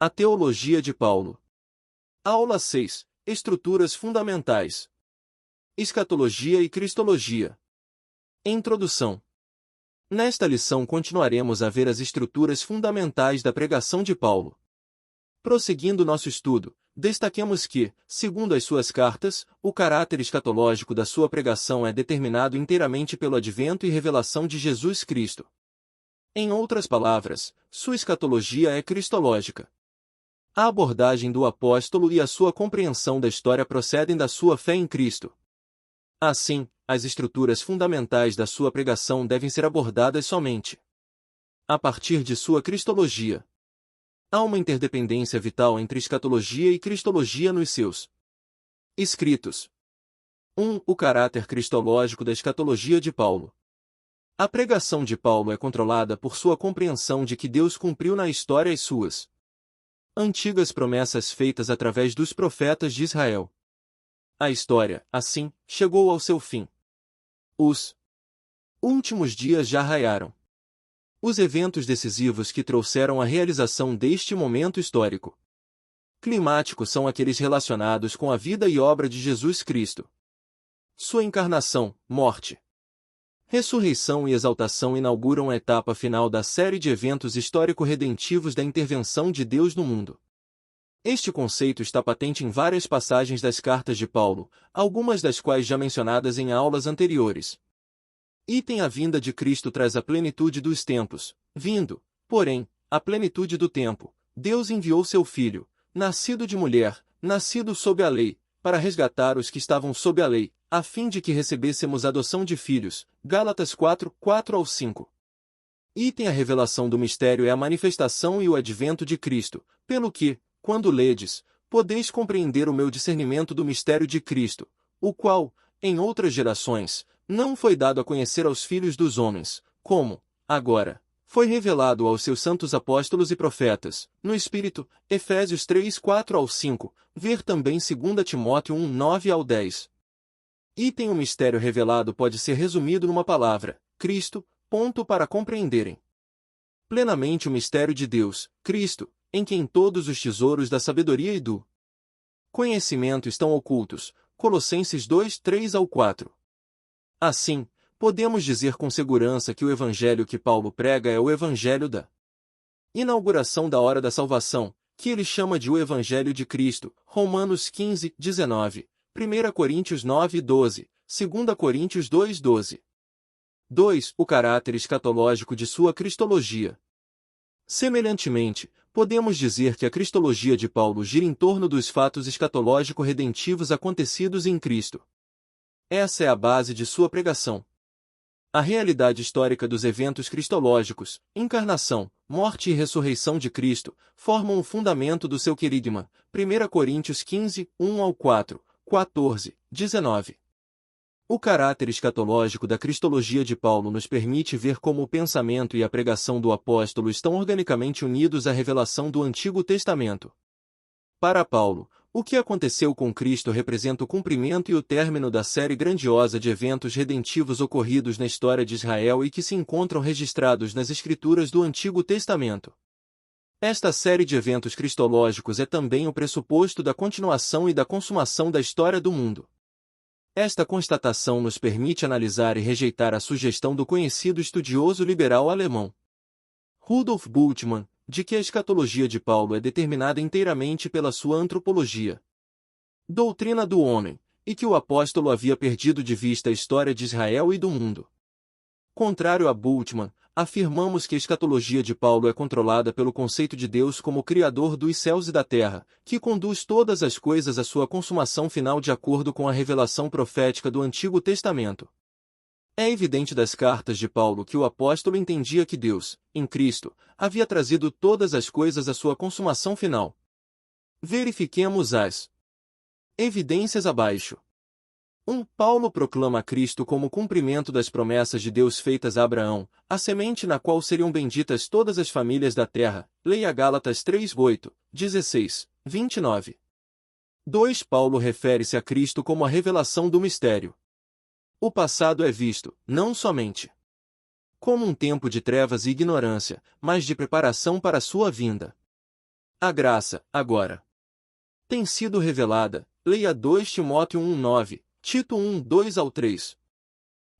A Teologia de Paulo. Aula 6. Estruturas fundamentais. Escatologia e Cristologia. Introdução. Nesta lição continuaremos a ver as estruturas fundamentais da pregação de Paulo. Prosseguindo nosso estudo, destaquemos que, segundo as suas cartas, o caráter escatológico da sua pregação é determinado inteiramente pelo advento e revelação de Jesus Cristo. Em outras palavras, sua escatologia é cristológica. A abordagem do apóstolo e a sua compreensão da história procedem da sua fé em Cristo. Assim, as estruturas fundamentais da sua pregação devem ser abordadas somente a partir de sua cristologia. Há uma interdependência vital entre escatologia e cristologia nos seus escritos. 1. O caráter cristológico da escatologia de Paulo. A pregação de Paulo é controlada por sua compreensão de que Deus cumpriu na história as suas antigas promessas feitas através dos profetas de Israel. A história, assim, chegou ao seu fim. Os últimos dias já raiaram. Os eventos decisivos que trouxeram a realização deste momento histórico climático são aqueles relacionados com a vida e obra de Jesus Cristo. Sua encarnação, morte, ressurreição e exaltação inauguram a etapa final da série de eventos histórico-redentivos da intervenção de Deus no mundo. Este conceito está patente em várias passagens das cartas de Paulo, algumas das quais já mencionadas em aulas anteriores. A vinda de Cristo traz a plenitude dos tempos. Vindo, porém, a plenitude do tempo, Deus enviou seu Filho, nascido de mulher, nascido sob a lei, para resgatar os que estavam sob a lei, a fim de que recebêssemos adoção de filhos. Gálatas 4, 4-5. A revelação do mistério é a manifestação e o advento de Cristo, pelo que, quando ledes, podeis compreender o meu discernimento do mistério de Cristo, o qual, em outras gerações, não foi dado a conhecer aos filhos dos homens, como, agora, foi revelado aos seus santos apóstolos e profetas, no Espírito. Efésios 3, 4-5, ver também 2 Timóteo 1, 9-10. O mistério revelado pode ser resumido numa palavra: Cristo. Ponto para compreenderem plenamente o mistério de Deus, Cristo, em quem todos os tesouros da sabedoria e do conhecimento estão ocultos. Colossenses 2, 3-4. Assim, podemos dizer com segurança que o evangelho que Paulo prega é o evangelho da inauguração da hora da salvação, que ele chama de o evangelho de Cristo. Romanos 15, 19. 1 Coríntios 9, 12, 2 Coríntios 2, 12. 2. O caráter escatológico de sua cristologia. Semelhantemente, podemos dizer que a cristologia de Paulo gira em torno dos fatos escatológico-redentivos acontecidos em Cristo. Essa é a base de sua pregação. A realidade histórica dos eventos cristológicos, encarnação, morte e ressurreição de Cristo, formam o fundamento do seu querigma. 1 Coríntios 15, 1-4. 14, 19. O caráter escatológico da cristologia de Paulo nos permite ver como o pensamento e a pregação do apóstolo estão organicamente unidos à revelação do Antigo Testamento. Para Paulo, o que aconteceu com Cristo representa o cumprimento e o término da série grandiosa de eventos redentivos ocorridos na história de Israel e que se encontram registrados nas Escrituras do Antigo Testamento. Esta série de eventos cristológicos é também o pressuposto da continuação e da consumação da história do mundo. Esta constatação nos permite analisar e rejeitar a sugestão do conhecido estudioso liberal alemão Rudolf Bultmann, de que a escatologia de Paulo é determinada inteiramente pela sua antropologia, doutrina do homem, e que o apóstolo havia perdido de vista a história de Israel e do mundo. Contrário a Bultmann, afirmamos que a escatologia de Paulo é controlada pelo conceito de Deus como Criador dos céus e da terra, que conduz todas as coisas à sua consumação final de acordo com a revelação profética do Antigo Testamento. É evidente das cartas de Paulo que o apóstolo entendia que Deus, em Cristo, havia trazido todas as coisas à sua consumação final. Verifiquemos as evidências abaixo. 1. Paulo proclama Cristo como cumprimento das promessas de Deus feitas a Abraão, a semente na qual seriam benditas todas as famílias da terra. Leia Gálatas 3, 8, 16, 29. 2. Paulo refere-se a Cristo como a revelação do mistério. O passado é visto, não somente como um tempo de trevas e ignorância, mas de preparação para a sua vinda. A graça, agora, tem sido revelada. Leia 2 Timóteo 1:9, Tito 1:2-3.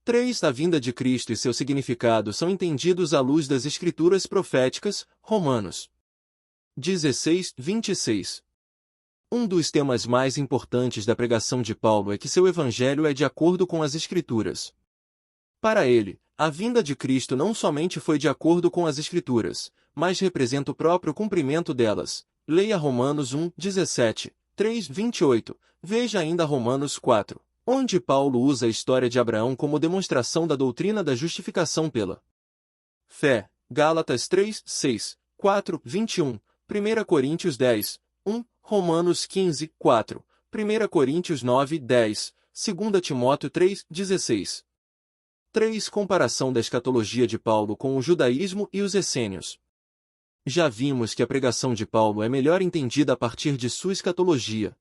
3. A vinda de Cristo e seu significado são entendidos à luz das Escrituras proféticas, Romanos 16:26. Um dos temas mais importantes da pregação de Paulo é que seu evangelho é de acordo com as Escrituras. Para ele, a vinda de Cristo não somente foi de acordo com as Escrituras, mas representa o próprio cumprimento delas. Leia Romanos 1:17, 3:28, veja ainda Romanos 4, onde Paulo usa a história de Abraão como demonstração da doutrina da justificação pela fé. Gálatas 3:6, 4:21, 1 Coríntios 10:1, Romanos 15:4, 1 Coríntios 9:10, 2 Timóteo 3:16. 3. Comparação da escatologia de Paulo com o judaísmo e os essênios. Já vimos que a pregação de Paulo é melhor entendida a partir de sua escatologia.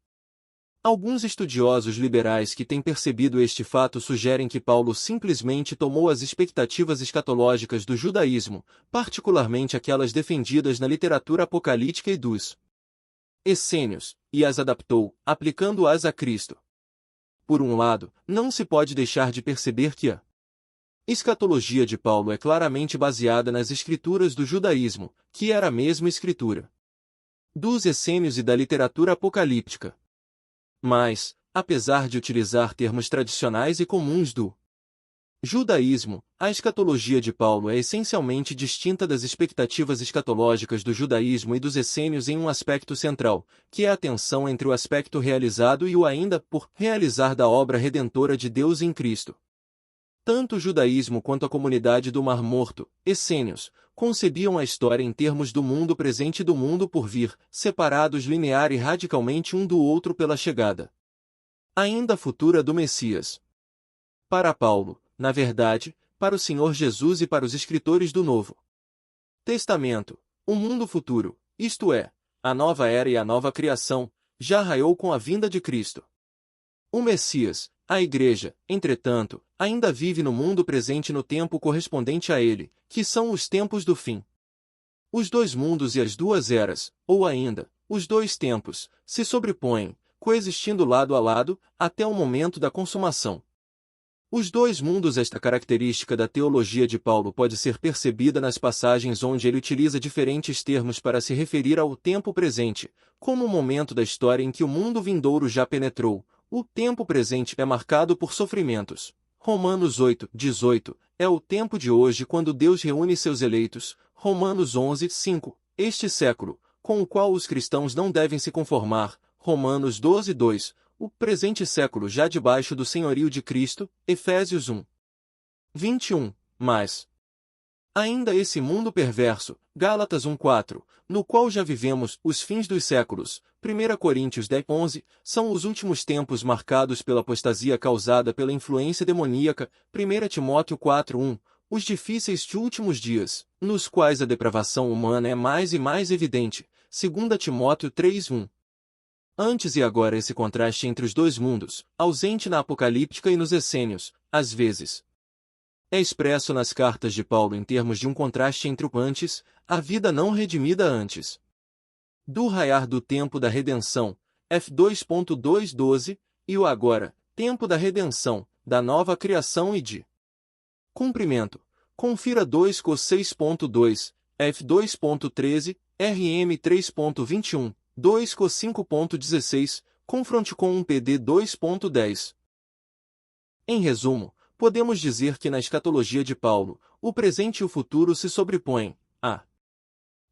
Alguns estudiosos liberais que têm percebido este fato sugerem que Paulo simplesmente tomou as expectativas escatológicas do judaísmo, particularmente aquelas defendidas na literatura apocalíptica e dos essênios, e as adaptou, aplicando-as a Cristo. Por um lado, não se pode deixar de perceber que a escatologia de Paulo é claramente baseada nas escrituras do judaísmo, que era a mesma escritura dos essênios e da literatura apocalíptica. Mas, apesar de utilizar termos tradicionais e comuns do judaísmo, a escatologia de Paulo é essencialmente distinta das expectativas escatológicas do judaísmo e dos essênios em um aspecto central, que é a tensão entre o aspecto realizado e o ainda por realizar da obra redentora de Deus em Cristo. Tanto o judaísmo quanto a comunidade do Mar Morto, essênios, concebiam a história em termos do mundo presente e do mundo por vir, separados linear e radicalmente um do outro pela chegada ainda futura do Messias. Para Paulo, na verdade, para o Senhor Jesus e para os escritores do Novo Testamento, o mundo futuro, isto é, a nova era e a nova criação, já raiou com a vinda de Cristo. O Messias, a Igreja, entretanto, ainda vive no mundo presente no tempo correspondente a ele, que são os tempos do fim. Os dois mundos e as duas eras, ou ainda, os dois tempos, se sobrepõem, coexistindo lado a lado, até o momento da consumação. Os dois mundos. Esta característica da teologia de Paulo pode ser percebida nas passagens onde ele utiliza diferentes termos para se referir ao tempo presente, como o momento da história em que o mundo vindouro já penetrou. O tempo presente é marcado por sofrimentos. Romanos 8:18, é o tempo de hoje quando Deus reúne seus eleitos. Romanos 11:5, este século, com o qual os cristãos não devem se conformar. Romanos 12:2, o presente século já debaixo do senhorio de Cristo. Efésios 1:21, mas ainda esse mundo perverso. Gálatas 1:4, no qual já vivemos os fins dos séculos. 1 Coríntios 10:11, são os últimos tempos marcados pela apostasia causada pela influência demoníaca. 1 Timóteo 4:1, os difíceis de últimos dias, nos quais a depravação humana é mais e mais evidente. 2 Timóteo 3:1. Antes e agora esse contraste entre os dois mundos, ausente na apocalíptica e nos essênios, às vezes é expresso nas cartas de Paulo em termos de um contraste entre o antes, a vida não redimida antes do raiar do tempo da redenção, F2.2:12, e o agora, tempo da redenção, da nova criação e de cumprimento. Confira 2 Cor 6.2, F2.13, RM 3.21, 2 Cor 5.16, confronte com 1 PD 2.10. Em resumo, podemos dizer que na escatologia de Paulo, o presente e o futuro se sobrepõem. A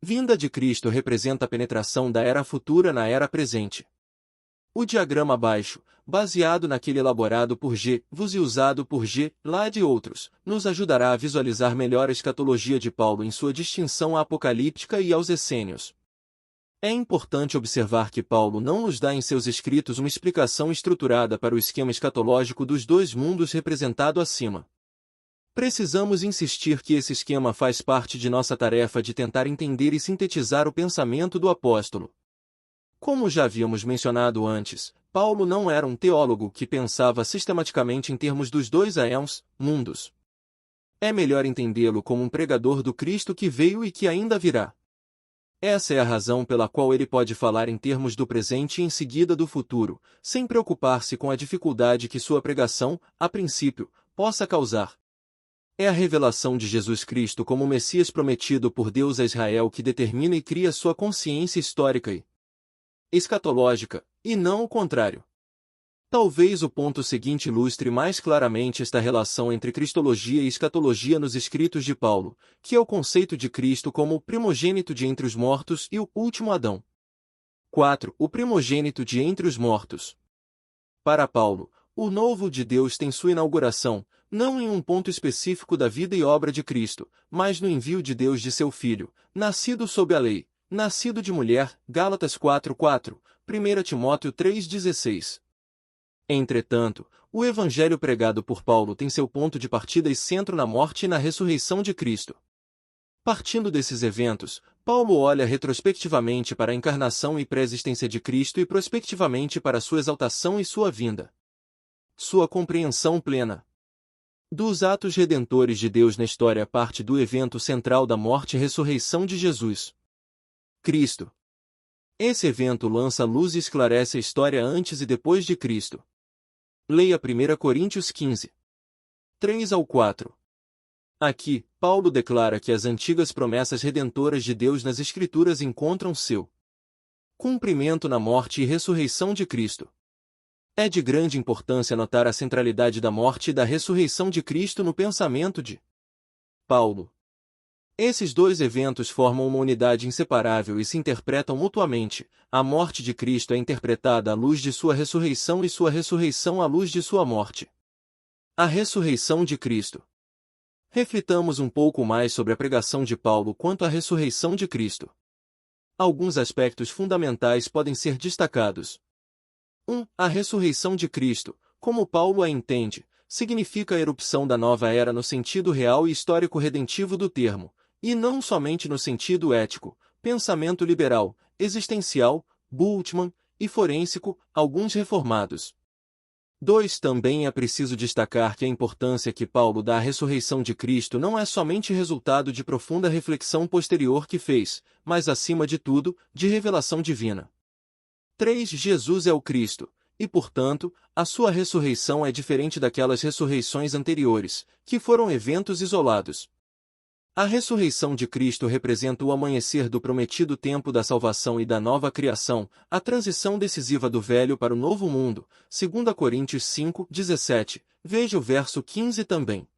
vinda de Cristo representa a penetração da era futura na era presente. O diagrama abaixo, baseado naquele elaborado por G. Vos e usado por G. Lade e outros, nos ajudará a visualizar melhor a escatologia de Paulo em sua distinção à apocalíptica e aos essênios. É importante observar que Paulo não nos dá em seus escritos uma explicação estruturada para o esquema escatológico dos dois mundos representado acima. Precisamos insistir que esse esquema faz parte de nossa tarefa de tentar entender e sintetizar o pensamento do apóstolo. Como já havíamos mencionado antes, Paulo não era um teólogo que pensava sistematicamente em termos dos dois aeons, mundos. É melhor entendê-lo como um pregador do Cristo que veio e que ainda virá. Essa é a razão pela qual ele pode falar em termos do presente e em seguida do futuro, sem preocupar-se com a dificuldade que sua pregação, a princípio, possa causar. É a revelação de Jesus Cristo como o Messias prometido por Deus a Israel que determina e cria sua consciência histórica e escatológica, e não o contrário. Talvez o ponto seguinte ilustre mais claramente esta relação entre cristologia e escatologia nos escritos de Paulo, que é o conceito de Cristo como o primogênito de entre os mortos e o último Adão. 4. O primogênito de entre os mortos. Para Paulo, o novo de Deus tem sua inauguração, não em um ponto específico da vida e obra de Cristo, mas no envio de Deus de seu Filho, nascido sob a lei, nascido de mulher, Gálatas 4:4, 1 Timóteo 3:16. Entretanto, o evangelho pregado por Paulo tem seu ponto de partida e centro na morte e na ressurreição de Cristo. Partindo desses eventos, Paulo olha retrospectivamente para a encarnação e pré-existência de Cristo e prospectivamente para sua exaltação e sua vinda. Sua compreensão plena dos atos redentores de Deus na história parte do evento central da morte e ressurreição de Jesus Cristo. Esse evento lança luz e esclarece a história antes e depois de Cristo. Leia 1 Coríntios 15. 3-4. Aqui, Paulo declara que as antigas promessas redentoras de Deus nas Escrituras encontram seu cumprimento na morte e ressurreição de Cristo. É de grande importância notar a centralidade da morte e da ressurreição de Cristo no pensamento de Paulo. Esses dois eventos formam uma unidade inseparável e se interpretam mutuamente. A morte de Cristo é interpretada à luz de sua ressurreição e sua ressurreição à luz de sua morte. A ressurreição de Cristo. Reflitamos um pouco mais sobre a pregação de Paulo quanto à ressurreição de Cristo. Alguns aspectos fundamentais podem ser destacados. 1. A ressurreição de Cristo, como Paulo a entende, significa a erupção da nova era no sentido real e histórico-redentivo do termo, e não somente no sentido ético, pensamento liberal, existencial, Bultmann, e forênsico, alguns reformados. 2. Também é preciso destacar que a importância que Paulo dá à ressurreição de Cristo não é somente resultado de profunda reflexão posterior que fez, mas acima de tudo, de revelação divina. 3. Jesus é o Cristo, e portanto, a sua ressurreição é diferente daquelas ressurreições anteriores, que foram eventos isolados. A ressurreição de Cristo representa o amanhecer do prometido tempo da salvação e da nova criação, a transição decisiva do velho para o novo mundo, 2 Coríntios 5:17, veja o verso 15 também.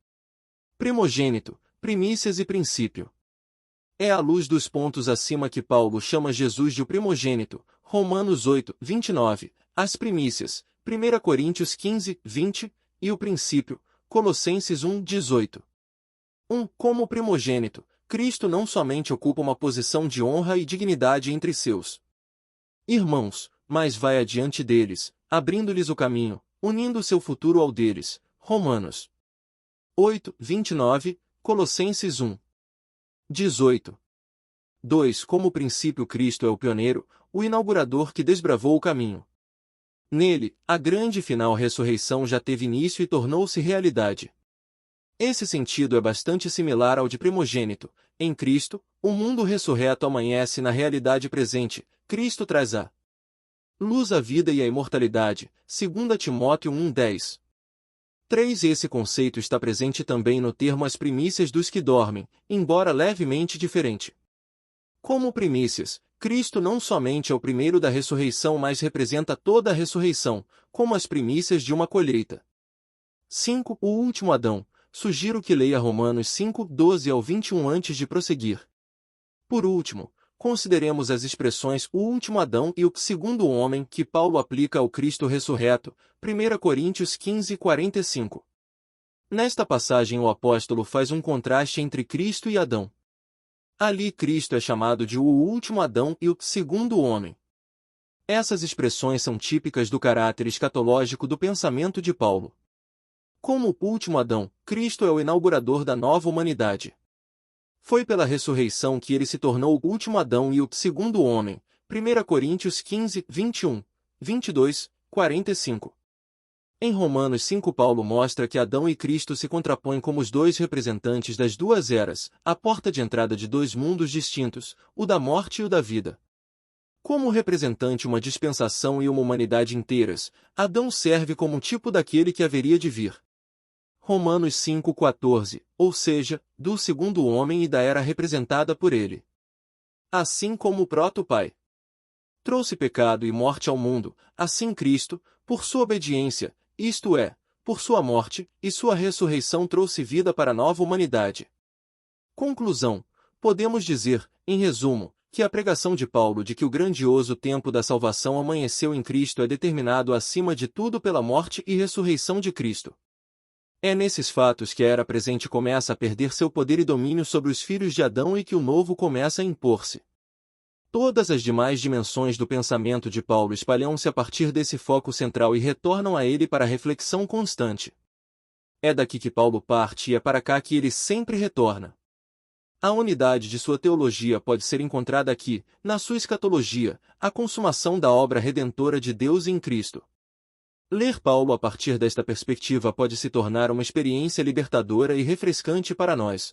Primogênito, primícias e princípio. É à luz dos pontos acima que Paulo chama Jesus de o primogênito, Romanos 8:29, as primícias, 1 Coríntios 15:20, e o princípio, Colossenses 1:18. Como primogênito, Cristo não somente ocupa uma posição de honra e dignidade entre seus irmãos, mas vai adiante deles, abrindo-lhes o caminho, unindo seu futuro ao deles. Romanos 8:29, Colossenses 1:18. 2. Como princípio, Cristo é o pioneiro, o inaugurador que desbravou o caminho. Nele, a grande e final ressurreição já teve início e tornou-se realidade. Esse sentido é bastante similar ao de primogênito. Em Cristo, o mundo ressurreto amanhece na realidade presente. Cristo traz a luz, a vida e a imortalidade. 2 Timóteo 1:10. 3. Esse conceito está presente também no termo as primícias dos que dormem, embora levemente diferente. Como primícias, Cristo não somente é o primeiro da ressurreição, mas representa toda a ressurreição, como as primícias de uma colheita. 5. O último Adão. Sugiro que leia Romanos 5:12-21 antes de prosseguir. Por último, consideremos as expressões o último Adão e o segundo homem que Paulo aplica ao Cristo ressurreto, 1 Coríntios 15:45. Nesta passagem o apóstolo faz um contraste entre Cristo e Adão. Ali Cristo é chamado de o último Adão e o segundo homem. Essas expressões são típicas do caráter escatológico do pensamento de Paulo. Como o último Adão, Cristo é o inaugurador da nova humanidade. Foi pela ressurreição que ele se tornou o último Adão e o segundo homem. 1 Coríntios 15:21, 22, 45. Em Romanos 5, Paulo mostra que Adão e Cristo se contrapõem como os dois representantes das duas eras, a porta de entrada de dois mundos distintos, o da morte e o da vida. Como representante uma dispensação e uma humanidade inteiras, Adão serve como um tipo daquele que haveria de vir. Romanos 5,14, ou seja, do segundo homem e da era representada por ele. Assim como o proto-pai trouxe pecado e morte ao mundo, assim Cristo, por sua obediência, isto é, por sua morte e sua ressurreição trouxe vida para a nova humanidade. Conclusão: podemos dizer, em resumo, que a pregação de Paulo de que o grandioso tempo da salvação amanheceu em Cristo é determinado acima de tudo pela morte e ressurreição de Cristo. É nesses fatos que a era presente começa a perder seu poder e domínio sobre os filhos de Adão e que o novo começa a impor-se. Todas as demais dimensões do pensamento de Paulo espalham-se a partir desse foco central e retornam a ele para reflexão constante. É daqui que Paulo parte e é para cá que ele sempre retorna. A unidade de sua teologia pode ser encontrada aqui, na sua escatologia, a consumação da obra redentora de Deus em Cristo. Ler Paulo a partir desta perspectiva pode se tornar uma experiência libertadora e refrescante para nós.